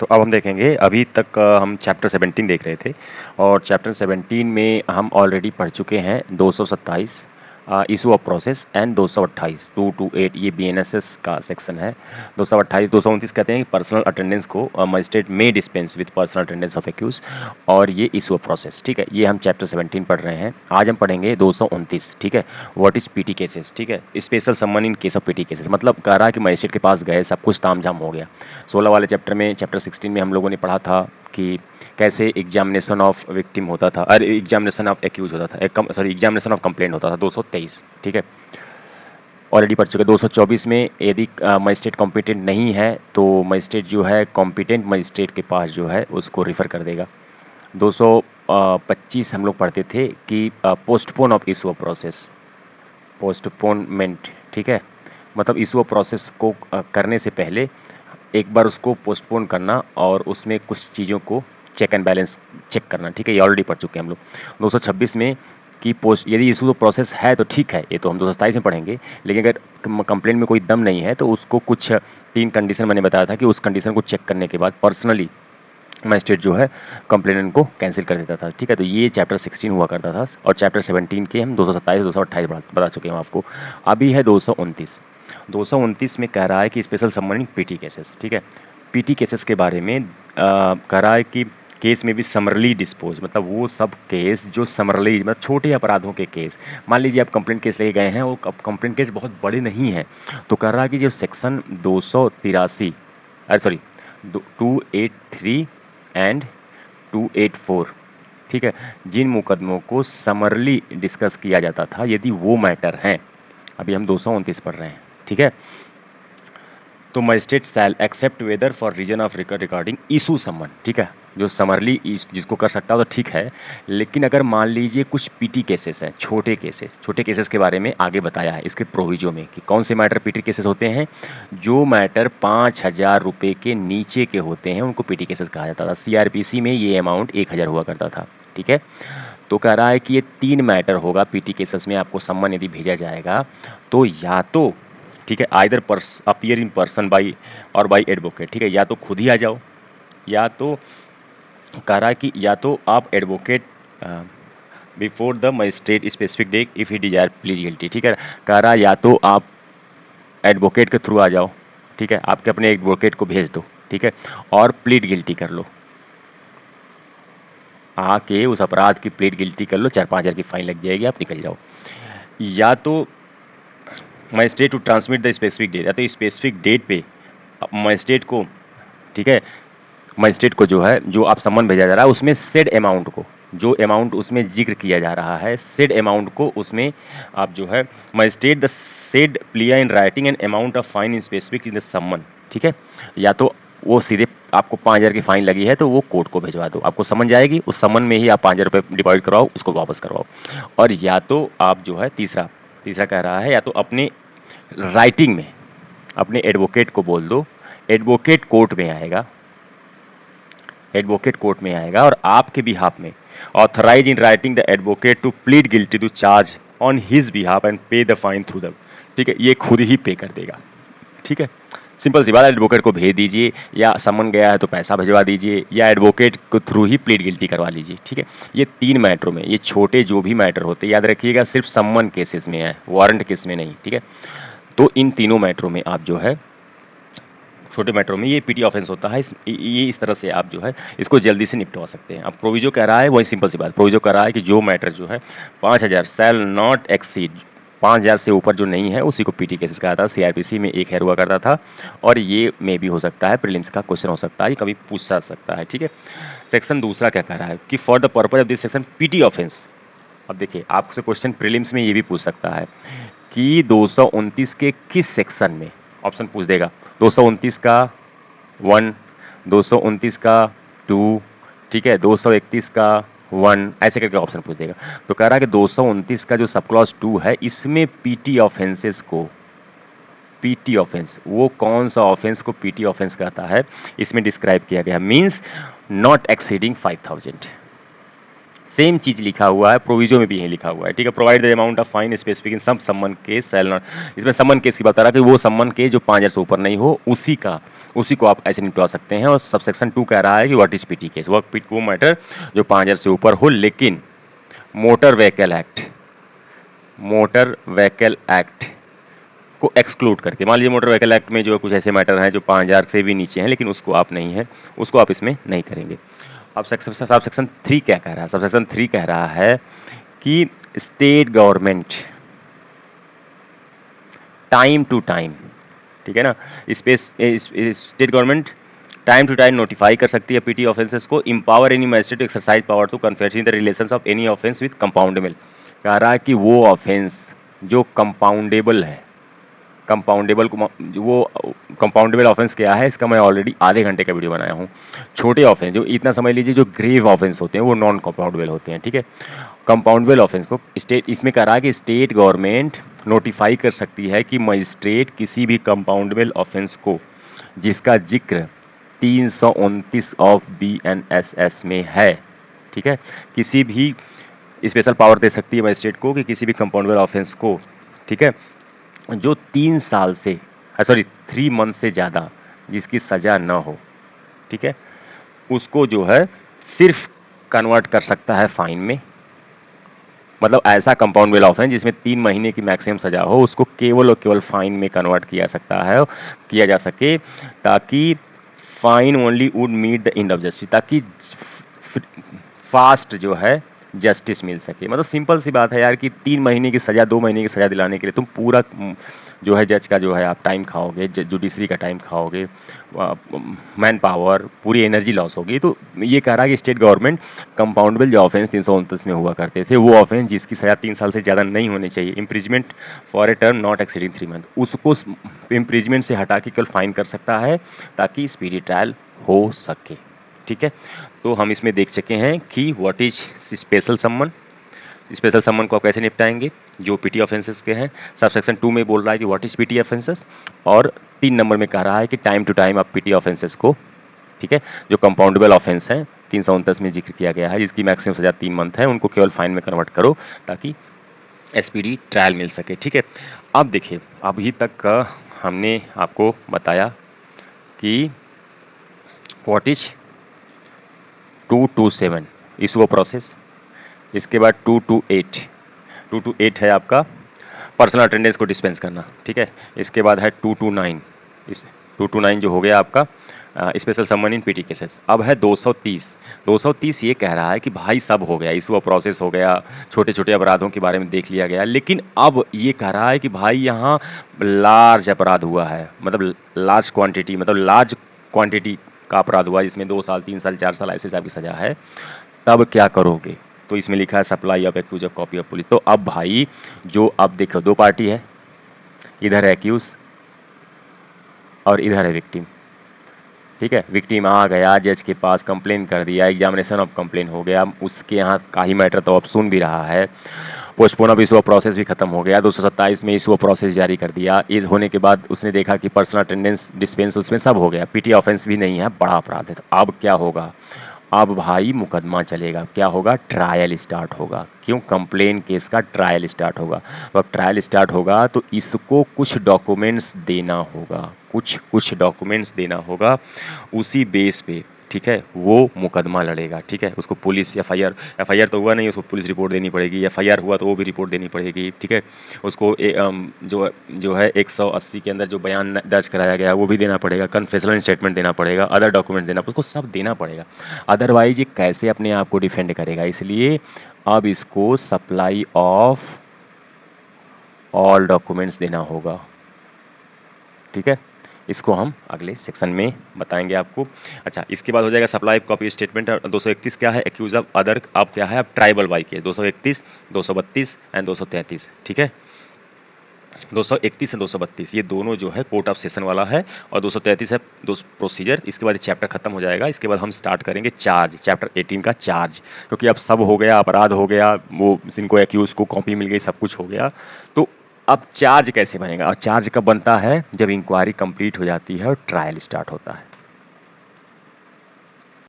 तो अब हम देखेंगे, अभी तक हम चैप्टर 17 देख रहे थे और चैप्टर 17 में हम ऑलरेडी पढ़ चुके हैं 227 इशू ऑफ प्रोसेस एंड 228 228 ये बीएनएसएस का सेक्शन है। 228 229 कहते हैं कि पर्सनल अटेंडेंस को मजिस्ट्रेट में dispense with personal attendance of accused, और ये इशू ऑफ प्रोसेस। ठीक है, ये हम चैप्टर 17 पढ़ रहे हैं। आज हम पढ़ेंगे 229। ठीक है, व्हाट इज पीटी केसेस। ठीक है, special summon in case of PT cases, मतलब कह रहा है कि मजिस्ट्रेट के पास गए, सब कुछ तामझाम हो गया। 16 वाले चैप्टर में, चैप्टर 16 में हम लोगों ने पढ़ा था कि कैसे एग्जामिनेशन ऑफ विक्टिम होता था, अरे एग्जामिनेशन ऑफ एक्यूज होता था, सॉरी एग्जामिनेशन ऑफ कंप्लेंट होता था 223। ठीक है, ऑलरेडी पढ़ चुके। 224 में यदि मजिस्ट्रेट कॉम्पिटेंट नहीं है तो मजिस्ट्रेट जो है कॉम्पिटेंट मजिस्ट्रेट के पास जो है उसको रिफ़र कर देगा। 225 हम लोग पढ़ते थे कि postpone of issue of process, postponement. ठीक है, मतलब इशू ऑफ प्रोसेस को करने से पहले एक बार उसको पोस्टपोन करना और उसमें कुछ चीज़ों को चेक एंड बैलेंस चेक करना। ठीक है, ये ऑलरेडी पढ़ चुके हैं हम लोग। 226 में कि पोस्ट यदि इशू ऑफ प्रोसेस है तो ठीक है, ये तो हम 227 में पढ़ेंगे, लेकिन अगर कंप्लेंट में कोई दम नहीं है तो उसको कुछ 3 कंडीशन मैंने बताया था कि उस कंडीशन को चेक करने के बाद पर्सनली मजिस्ट्रेट जो है कंप्लेनेंट को कैंसिल कर देता था। ठीक है, तो ये चैप्टर 16 हुआ करता था और चैप्टर 17 के हम 227 228 बता चुके हैं आपको। अभी है 229। 229 में कह रहा है कि स्पेशल समनिंग पीटी केसेस। ठीक है, पीटी केसेस के बारे में कह रहा है कि केस में भी समरली डिस्पोज, मतलब वो सब केस जो समरली, मतलब छोटे अपराधों के केस। मान लीजिए आप कंप्लेंट केस लेके गए हैं और कंप्लेंट केस बहुत बड़े नहीं हैं, तो कह रहा है कि जो सेक्शन 283, अरे सॉरी 283 एंड 284, ठीक है, जिन मुकदमों को समरली डिस्कस किया जाता था, यदि वो मैटर हैं, अभी हम 229 पढ़ रहे हैं। ठीक है, तो magistrate shall except whether for reason of recording issue summon. ठीक है, जो समरली जिसको कर सकता हो तो ठीक है, लेकिन अगर मान लीजिए कुछ पीटी केसेस हैं, छोटे केसेस के बारे में आगे बताया है इसके प्रोविजो में कि कौन से मैटर पीटी केसेस होते हैं। जो मैटर 5,000 रुपये के नीचे के होते हैं उनको पीटी केसेस कहा जाता था। सीआरपीसी में ये अमाउंट 1,000 हुआ करता था। ठीक है, तो कह रहा है कि ये 3 मैटर होगा पीटी केसेस में, आपको सम्मन यदि भेजा जाएगा तो या तो, ठीक है, either appear in person by और बाई एडवोकेट। ठीक है, या तो खुद ही आ जाओ, या तो कह रहा है कि या तो आप advocate before the magistrate specific day if he desire please guilty. ठीक है, कह रहा है या तो आप एडवोकेट के थ्रू आ जाओ, ठीक है, आपके अपने एडवोकेट को भेज दो, ठीक है, और प्लीड गिल्टी कर लो, आके उस अपराध की प्लीड गिल्टी कर लो, 4-5 हज़ार की फाइन लग जाएगी, आप निकल जाओ। या तो magistrate to transmit the specific date, या तो स्पेसिफिक डेट पे मजिस्ट्रेट को, ठीक है, मजिस्ट्रेट को जो है, जो आप सम्मन भेजा जा रहा है उसमें सेड अमाउंट को, जो अमाउंट उसमें जिक्र किया जा रहा है, सेड अमाउंट को उसमें आप जो है magistrate the said plea in writing and amount of fine in specific in the सम्मन। ठीक है, या तो वो सीधे आपको 5,000 की फाइन लगी है तो वो कोर्ट को भिजवा दो, आपको समन जाएगी, उस समन में ही आप 5,000 रुपये डिपॉजिट करवाओ, उसको वापस करवाओ। और या तो आप जो है तीसरा तीसरा कह रहा है, या तो अपने राइटिंग में अपने एडवोकेट को बोल दो, एडवोकेट कोर्ट में आएगा, एडवोकेट कोर्ट में आएगा और आपके बिहाफ में authorize in writing the advocate to plead guilty to charge on his behalf and pay the fine through the, ठीक है, ये खुद ही पे कर देगा। ठीक है, सिंपल सी बात है, एडवोकेट को भेज दीजिए, या समन गया है तो पैसा भिजवा दीजिए, या एडवोकेट को थ्रू ही प्लीड गिल्टी करवा लीजिए। ठीक है, ये 3 मैटरों में, ये छोटे जो भी मैटर होते हैं, याद रखिएगा सिर्फ समन केसेस में है, वारंट केस में नहीं। ठीक है, तो इन तीनों मैटरों में आप जो है, छोटे मैटरों में ये पीटी ऑफेंस होता है, ये इस तरह से आप जो है इसको जल्दी से निपटवा सकते हैं। अब प्रोविजो कह रहा है, वही सिंपल सी बात, प्रोविजो कह रहा है कि जो मैटर जो है 5,000 शैल नॉट एक्सीड, 5,000 से ऊपर जो नहीं है उसी को पीटी केसेस कहा था। सीआरपीसी में 1 हेयर हुआ करता था, और ये में भी हो सकता है, प्रीलिम्स का क्वेश्चन हो सकता है, ये कभी पूछा सकता है। ठीक है, सेक्शन दूसरा क्या कह रहा है कि for the purpose of this section PT offence. अब देखिए, आपसे क्वेश्चन प्रीलिम्स में ये भी पूछ सकता है कि 229 के किस सेक्शन में, ऑप्शन पूछ देगा, 229 का 1, 229 का 2, ठीक है, 231 का 1, ऐसे करके ऑप्शन पूछ देगा। तो कह रहा है कि 229 का जो सब क्लॉज 2 है, इसमें पीटी ऑफेंसेस को, पीटी ऑफेंस, वो कौन सा ऑफेंस को पीटी ऑफेंस कहता है, इसमें डिस्क्राइब किया गया, मींस नॉट एक्सीडिंग 5,000। सेम चीज लिखा हुआ है, प्रोविजो में भी यही लिखा हुआ है, ठीक है। Provide the amount of fine specific in सब समन केस शैल नॉट, इसमें समन केस की बता रहा है कि वो समन केस जो 5,000 से ऊपर नहीं हो उसी को आप ऐसे निपटवा सकते हैं। और सबसेक्शन 2 कह रहा है कि व्हाट इज पीटी केस, वो मैटर जो 5,000 से ऊपर हो, लेकिन मोटर व्हीकल एक्ट को एक्सक्लूड करके, मान लीजिए मोटर व्हीकल एक्ट में जो कुछ ऐसे मैटर हैं जो 5,000 से भी नीचे हैं, लेकिन उसको आप नहीं है, उसको आप इसमें नहीं करेंगे। अब सब सेक्शन 3 क्या कह रहा है? सब सेक्शन 3 कह रहा है कि state government time to time, ठीक है ना, state government time to time notify कर सकती है पीटी ऑफेंसेस को, empower any magistrate to exercise power to confessing the relations of any offence with compoundable. कह रहा है कि वो ऑफेंस जो कंपाउंडेबल है, कंपाउंडेबल को वो कंपाउंडेबल ऑफेंस क्या है, इसका मैं ऑलरेडी आधे घंटे का वीडियो बनाया हूँ। छोटे ऑफेंस जो इतना समझ लीजिए जो ग्रेव ऑफेंस होते हैं वो नॉन कंपाउंडेबल होते हैं, ठीक है। कंपाउंडेबल ऑफेंस को स्टेट, इसमें कह रहा है कि स्टेट गवर्नमेंट नोटिफाई कर सकती है कि मजिस्ट्रेट किसी भी कंपाउंडेबल ऑफेंस को जिसका जिक्र 329 ऑफ BNSS में है, ठीक है, किसी भी स्पेशल पावर दे सकती है मजिस्ट्रेट को कि किसी भी कंपाउंडेबल ऑफेंस को, ठीक है, जो 3 मंथ से ज़्यादा जिसकी सज़ा न हो, ठीक है, उसको जो है सिर्फ कन्वर्ट कर सकता है फाइन में। मतलब ऐसा कंपाउंडेबल ऑफेंस जिसमें 3 महीने की मैक्सिमम सज़ा हो, उसको केवल और केवल फाइन में कन्वर्ट किया जा सके, ताकि fine only would meet the end of justice, ताकि फास्ट जो है जस्टिस मिल सके। मतलब सिंपल सी बात है यार कि 3 महीने की सज़ा 2 महीने की सज़ा दिलाने के लिए तुम पूरा जो है जज का जो है आप टाइम खाओगे, जुडिशरी का टाइम खाओगे, मैन पावर, पूरी एनर्जी लॉस होगी। तो ये कह रहा है कि स्टेट गवर्नमेंट कंपाउंडेबल जो ऑफेंस 329 में हुआ करते थे, वो ऑफेंस जिसकी सज़ा 3 साल से ज़्यादा नहीं होनी चाहिए, imprisonment for a term not exceeding 3 month, उसको इम्प्रिजमेंट से हटा के केवल फाइन कर सकता है ताकि स्पीडी ट्रायल हो सके, ठीक है। तो हम इसमें देख चुके हैं कि what is special summon, special summon को आप कैसे निपटाएंगे जो पीटी ऑफेंसेस के हैं। सबसेक्शन 2 में बोल रहा है कि व्हाट इज पीटी ऑफेंसेस, और 3 नंबर में कह रहा है कि टाइम टू टाइम आप पीटी ऑफेंसेस को, ठीक है, जो कंपाउंडेबल ऑफेंस हैं 329 में जिक्र किया गया है जिसकी मैक्सिमम सजा 3 मंथ है, उनको केवल फाइन में कन्वर्ट करो ताकि स्पीडी ट्रायल मिल सके, ठीक है। अब देखिए, अभी तक हमने आपको बताया कि व्हाट इज 227 इशू प्रोसेस, इसके बाद 228 है आपका पर्सनल अटेंडेंस को डिस्पेंस करना, ठीक है। इसके बाद है 229, इस 229 जो हो गया आपका स्पेशल समन इन पीटी केसेस। अब है 230 ये कह रहा है कि भाई सब हो गया, इशू प्रोसेस हो गया, छोटे छोटे अपराधों के बारे में देख लिया गया, लेकिन अब ये कह रहा है कि भाई यहाँ लार्ज अपराध हुआ है, मतलब लार्ज क्वांटिटी का अपराध हुआ जिसमें 2 साल 3 साल 4 साल ऐसे हिसाब की सजा है, तब क्या करोगे? तो इसमें लिखा है supply of accused of copy of police. तो अब भाई जो, अब देखो 2 पार्टी है, इधर है एक्यूज और इधर है विक्टिम, ठीक है। विक्टिम आ गया जज के पास, कंप्लेन कर दिया, एग्जामिनेशन ऑफ कंप्लेन हो गया, उसके यहाँ का ही मैटर तो अब सुन भी रहा है, postpone of issue of process भी खत्म हो गया, 227 में इशू ऑफ प्रोसेस जारी कर दिया। इस होने के बाद उसने देखा कि पर्सनल अटेंडेंस डिस्पेंस उसमें सब हो गया, पीटी ऑफेंस भी नहीं है, बड़ा अपराध है। तो अब क्या होगा? अब भाई मुकदमा चलेगा, क्या होगा? ट्रायल स्टार्ट होगा। क्यों? कंप्लेन केस का ट्रायल स्टार्ट होगा। तो अब ट्रायल स्टार्ट होगा तो इसको कुछ डॉक्यूमेंट्स देना होगा, कुछ डॉक्यूमेंट्स देना होगा, उसी बेस पे, ठीक है, वो मुकदमा लड़ेगा, ठीक है। उसको पुलिस एफआईआर तो हुआ नहीं, उसको पुलिस रिपोर्ट देनी पड़ेगी, एफआईआर हुआ तो वो भी रिपोर्ट देनी पड़ेगी, ठीक है। उसको जो है 180 के अंदर जो बयान दर्ज कराया गया वो भी देना पड़ेगा, कन्फेशनल स्टेटमेंट देना पड़ेगा, अदर डॉक्यूमेंट देना, उसको सब देना पड़ेगा, अदरवाइज ये कैसे अपने आप को डिफेंड करेगा। इसलिए अब इसको सप्लाई ऑफ ऑल डॉक्यूमेंट्स देना होगा, ठीक है। इसको हम अगले सेक्शन में बताएंगे आपको। अच्छा, इसके बाद हो जाएगा सप्लाई कॉपी स्टेटमेंट। 231 क्या है? Accused of other. अब क्या है? अब ट्राइबल वाई के 231, 232 एंड 233, ठीक है। 231 और 232 ये दोनों जो है कोर्ट ऑफ सेशन वाला है, और 233 है प्रोसीजर। इसके बाद चैप्टर खत्म हो जाएगा। इसके बाद हम स्टार्ट करेंगे चार्ज, चैप्टर 18 का चार्ज, क्योंकि अब सब हो गया, अपराध हो गया, वो जिनको एक्यूज को कॉपी मिल गई, सब कुछ हो गया। तो अब चार्ज कैसे बनेगा? और चार्ज कब बनता है? जब इंक्वायरी कंप्लीट हो जाती है और ट्रायल स्टार्ट होता है।